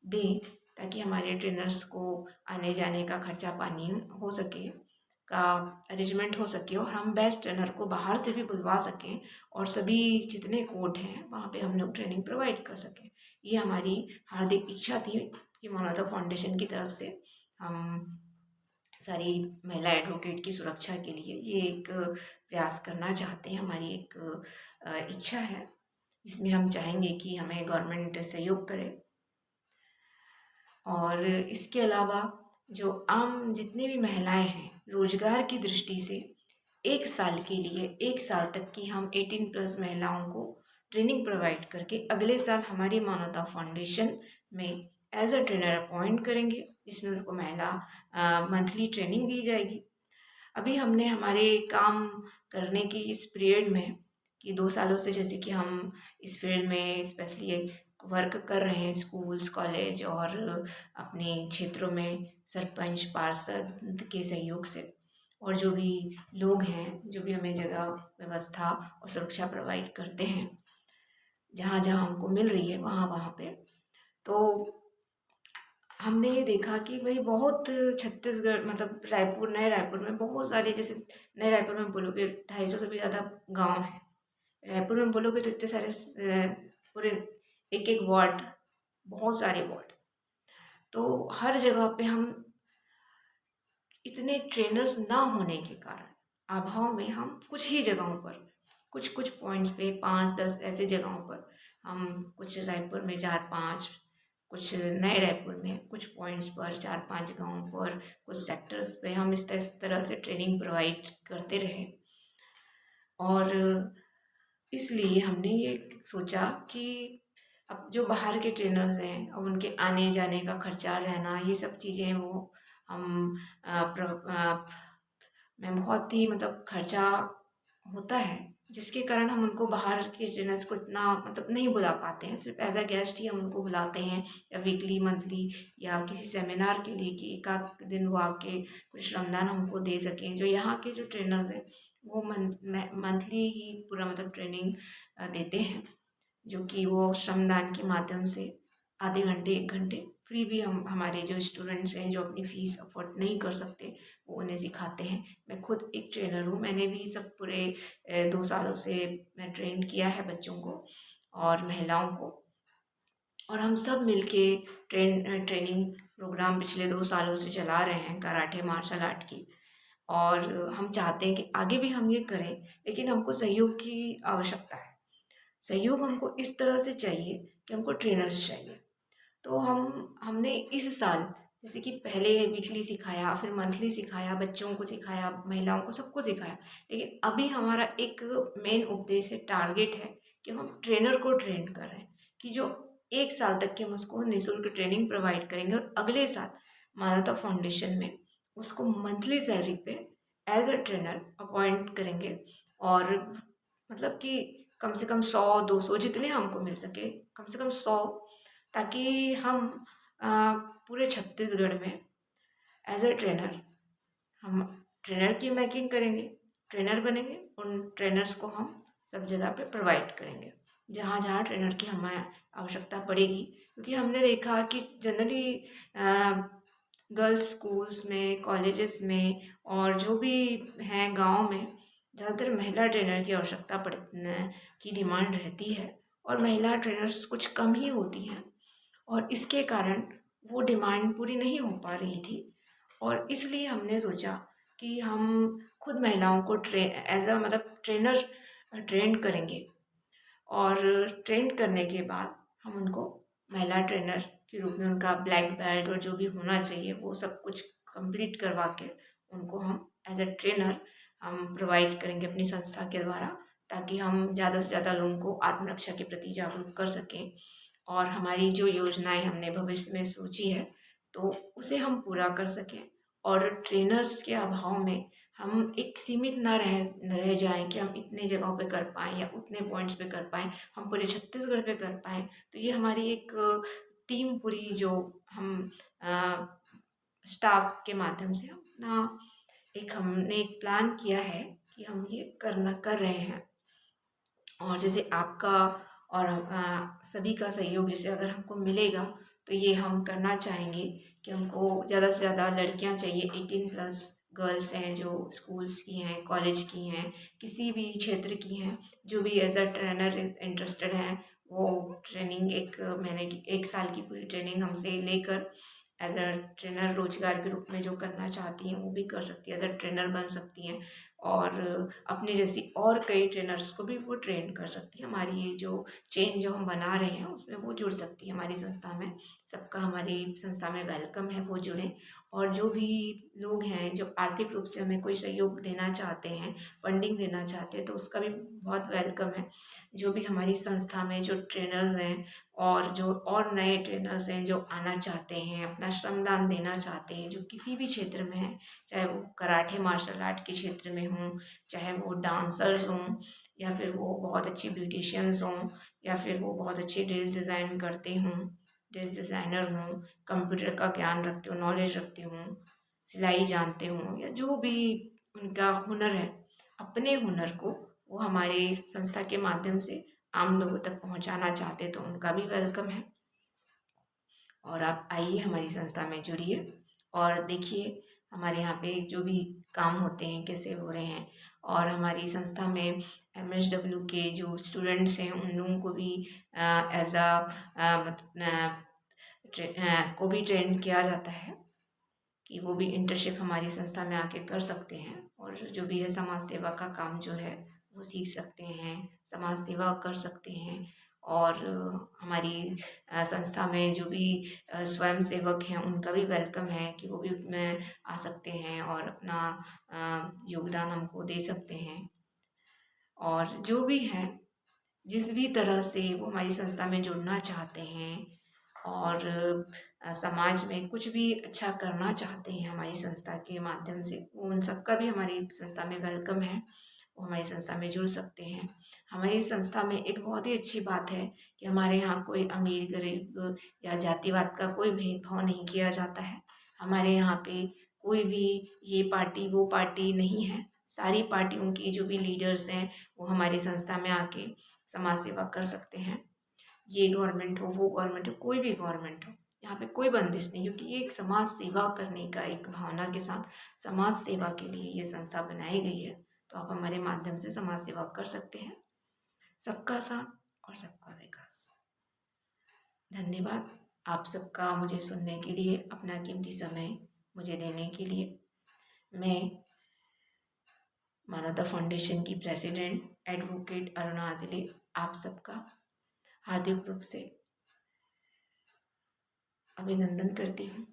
दें ताकि हमारे ट्रेनर्स को आने जाने का खर्चा पानी हो सके, का अरेंजमेंट हो सके, और हम बेस्ट ट्रेनर को बाहर से भी बुलवा सकें और सभी जितने कोर्ट हैं वहाँ पे हम लोग ट्रेनिंग प्रोवाइड कर सकें। ये हमारी हार्दिक इच्छा थी कि मानवता फाउंडेशन की तरफ से हम सारी महिला एडवोकेट की सुरक्षा के लिए ये एक प्रयास करना चाहते हैं। हमारी एक इच्छा है जिसमें हम चाहेंगे कि हमें गवर्नमेंट सहयोग करे। और इसके अलावा जो आम जितनी भी महिलाएं हैं रोजगार की दृष्टि से 1 साल के लिए 1 साल तक की हम 18+ महिलाओं को ट्रेनिंग प्रोवाइड करके अगले साल हमारी मानवता फाउंडेशन में एज अ ट्रेनर अपॉइंट करेंगे, जिसमें उसको महिला मंथली ट्रेनिंग दी जाएगी। अभी हमने हमारे काम करने की इस पीरियड में कि 2 सालों से जैसे कि हम इस फील्ड में स्पेशली वर्क कर रहे हैं स्कूल्स, कॉलेज और अपने क्षेत्रों में सरपंच, पार्षद के सहयोग से, और जो भी लोग हैं, जो भी हमें जगह व्यवस्था और सुरक्षा प्रोवाइड करते हैं, जहाँ-जहाँ हमको मिल रही है वहाँ-वहाँ पे। तो हमने ये देखा कि भाई बहुत छत्तीसगढ़ मतलब रायपुर, नए रायपुर में बहुत सारे, जैसे नए रायपुर में बोलोगे 250 से भी ज़्यादा गांव हैं। रायपुर में बोलोगे तो इतने सारे पूरे एक एक वार्ड, बहुत सारे वार्ड। तो हर जगह पे हम इतने ट्रेनर्स ना होने के कारण अभाव में हम कुछ ही जगहों पर, कुछ कुछ पॉइंट्स पे 5-10 ऐसे जगहों पर हम, कुछ रायपुर में 4-5, कुछ नए रायपुर में कुछ पॉइंट्स पर 4-5 गाँव पर, कुछ सेक्टर्स पे हम इस तरह से ट्रेनिंग प्रोवाइड करते रहे। और इसलिए हमने ये सोचा कि अब जो बाहर के ट्रेनर्स हैं, अब उनके आने जाने का खर्चा, रहना, ये सब चीज़ें वो हम में बहुत ही मतलब खर्चा होता है, जिसके कारण हम उनको बाहर के ट्रेनर्स को इतना मतलब नहीं बुला पाते हैं। सिर्फ एज अ गेस्ट ही हम उनको बुलाते हैं, या वीकली, मंथली, या किसी सेमिनार के लिए कि एक आध दिन वो आके कुछ श्रमदान हमको दे सकें। जो यहाँ के जो ट्रेनर्स हैं वो मंथली ही पूरा मतलब ट्रेनिंग देते हैं, जो कि वो श्रमदान के माध्यम से आधे घंटे 1 घंटे फ्री भी हम, हमारे जो स्टूडेंट्स हैं जो अपनी फ़ीस अफोर्ड नहीं कर सकते, वो उन्हें सिखाते हैं। मैं खुद एक ट्रेनर हूँ, मैंने भी सब पूरे 2 सालों से मैं ट्रेन किया है बच्चों को और महिलाओं को, और हम सब मिलके ट्रेनिंग प्रोग्राम पिछले 2 सालों से चला रहे हैं कराटे मार्शल आर्ट की, और हम चाहते हैं कि आगे भी हम ये करें, लेकिन हमको सहयोग की आवश्यकता है। सहयोग हमको इस तरह से चाहिए कि हमको ट्रेनर्स चाहिए। तो हमने इस साल जैसे कि पहले वीकली सिखाया, फिर मंथली सिखाया, बच्चों को सिखाया, महिलाओं को, सबको सिखाया। लेकिन अभी हमारा एक मेन उद्देश्य है, टारगेट है कि हम ट्रेनर को ट्रेन कर रहे हैं, कि जो 1 साल तक की हम उसको निःशुल्क ट्रेनिंग प्रोवाइड करेंगे, और अगले साल मानवता फाउंडेशन में उसको मंथली सैलरी पे एज अ ट्रेनर अपॉइंट करेंगे। और मतलब कि कम से कम 100-200 जितने हमको मिल सके, कम से कम 100, ताकि हम अ, पूरे छत्तीसगढ़ में एज अ ट्रेनर, हम ट्रेनर की मेकिंग करेंगे, ट्रेनर बनेंगे, उन ट्रेनर्स को हम सब जगह पे प्रोवाइड करेंगे जहाँ जहाँ ट्रेनर की हमें आवश्यकता पड़ेगी। क्योंकि हमने देखा कि जनरली गर्ल्स स्कूल्स में, कॉलेजेस में, और जो भी हैं गांव में, ज़्यादातर महिला ट्रेनर की आवश्यकता की डिमांड रहती है, और महिला ट्रेनर्स कुछ कम ही होती हैं, और इसके कारण वो डिमांड पूरी नहीं हो पा रही थी। और इसलिए हमने सोचा कि हम खुद महिलाओं को एज अ मतलब ट्रेनर ट्रेन करेंगे, और ट्रेन करने के बाद हम उनको महिला ट्रेनर के रूप में उनका ब्लैक बेल्ट और जो भी होना चाहिए वो सब कुछ कंप्लीट करवा के उनको हम एज अ ट्रेनर हम प्रोवाइड करेंगे अपनी संस्था के द्वारा, ताकि हम ज़्यादा से ज़्यादा लोगों को आत्मरक्षा के प्रति जागरूक कर सकें, और हमारी जो योजनाएं हमने भविष्य में सोची है तो उसे हम पूरा कर सकें। और ट्रेनर्स के अभाव में हम एक सीमित ना रह जाएं कि हम इतने जगहों पे कर पाएँ या उतने पॉइंट्स पे कर पाएँ, हम पूरे छत्तीसगढ़ पे कर पाएँ। तो ये हमारी एक टीम पूरी जो हम स्टाफ के माध्यम से अपना हमने एक प्लान किया है कि हम ये कर रहे हैं। और जैसे आपका और सभी का सहयोग जैसे अगर हमको मिलेगा तो ये हम करना चाहेंगे कि हमको ज़्यादा से ज़्यादा लड़कियां चाहिए, 18+ गर्ल्स हैं जो स्कूल्स की हैं, कॉलेज की हैं, किसी भी क्षेत्र की हैं, जो भी एज अ ट्रेनर इंटरेस्टेड हैं, वो ट्रेनिंग 1 महीने की, 1 साल की पूरी ट्रेनिंग हमसे लेकर एज अ ट्रेनर रोजगार के रूप में जो करना चाहती हैं वो भी कर सकती है, एज अ ट्रेनर बन सकती हैं, और अपने जैसी और कई ट्रेनर्स को भी वो ट्रेन कर सकती है। हमारी ये जो चेन जो हम बना रहे हैं उसमें वो जुड़ सकती है हमारी संस्था में। सबका हमारी संस्था में वेलकम है, वो जुड़ें। और जो भी लोग हैं जो आर्थिक रूप से हमें कोई सहयोग देना चाहते हैं, फंडिंग देना चाहते हैं, तो उसका भी बहुत वेलकम है। जो भी हमारी संस्था में जो ट्रेनर्स हैं और जो और नए ट्रेनर्स हैं जो आना चाहते हैं, अपना श्रमदान देना चाहते हैं, जो किसी भी क्षेत्र में हैं, चाहे वो कराटे मार्शल आर्ट के क्षेत्र में हों, चाहे वो डांसर्स हों, या फिर वो बहुत अच्छी ब्यूटिशियंस हों, या फिर वो बहुत अच्छे ड्रेस डिज़ाइन करते हों, ड्रेस डिज़ाइनर हों, कंप्यूटर का ज्ञान रखते हो, नॉलेज रखते हों, सिलाई जानते हों, या जो भी उनका हुनर है, अपने हुनर को वो हमारे इस संस्था के माध्यम से आम लोगों तक पहुंचाना चाहते तो उनका भी वेलकम है। और आप आइए हमारी संस्था में जुड़िए और देखिए हमारे यहाँ पे जो भी काम होते हैं कैसे हो रहे हैं। और हमारी संस्था में MSW के जो स्टूडेंट्स हैं उन लोगों को भी एज अ को भी ट्रेन किया जाता है कि वो भी इंटर्नशिप हमारी संस्था में आके कर सकते हैं, और जो भी है समाज सेवा का काम जो है वो सीख सकते हैं, समाज सेवा कर सकते हैं। और हमारी संस्था में जो भी स्वयं सेवक हैं उनका भी वेलकम है कि वो भी में आ सकते हैं और अपना योगदान हमको दे सकते हैं। और जो भी हैं जिस भी तरह से वो हमारी संस्था में जुड़ना चाहते हैं और समाज में कुछ भी अच्छा करना चाहते हैं हमारी संस्था के माध्यम से, वो उन सबका भी हमारी संस्था में वेलकम है, वो हमारी संस्था में जुड़ सकते हैं। हमारी संस्था में एक बहुत ही अच्छी बात है कि हमारे यहाँ कोई अमीर गरीब या जातिवाद का कोई भेदभाव नहीं किया जाता है। हमारे यहाँ पे कोई भी ये पार्टी वो पार्टी नहीं है, सारी पार्टियों की जो भी लीडर्स हैं वो हमारी संस्था में आके समाज सेवा कर सकते हैं। ये गवर्नमेंट हो, वो गवर्नमेंट हो, कोई भी गवर्नमेंट हो, यहाँ पे कोई बंदिश नहीं, क्योंकि ये एक समाज सेवा करने का एक भावना के साथ समाज सेवा के लिए ये संस्था बनाई गई है। तो आप हमारे माध्यम से समाज सेवा कर सकते हैं। सबका साथ और सबका विकास। धन्यवाद। आप सबका मुझे सुनने के लिए, अपना कीमती समय मुझे देने के लिए। मैं मानवता फाउंडेशन की प्रेसिडेंट एडवोकेट अरुणा आदिले आप सबका हार्दिक रूप से अभिनंदन करती हूँ,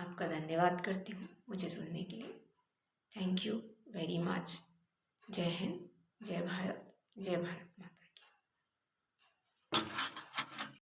आपका धन्यवाद करती हूँ मुझे सुनने के लिए। Thank you very much. जय हिंद, जय भारत, जय भारत माता।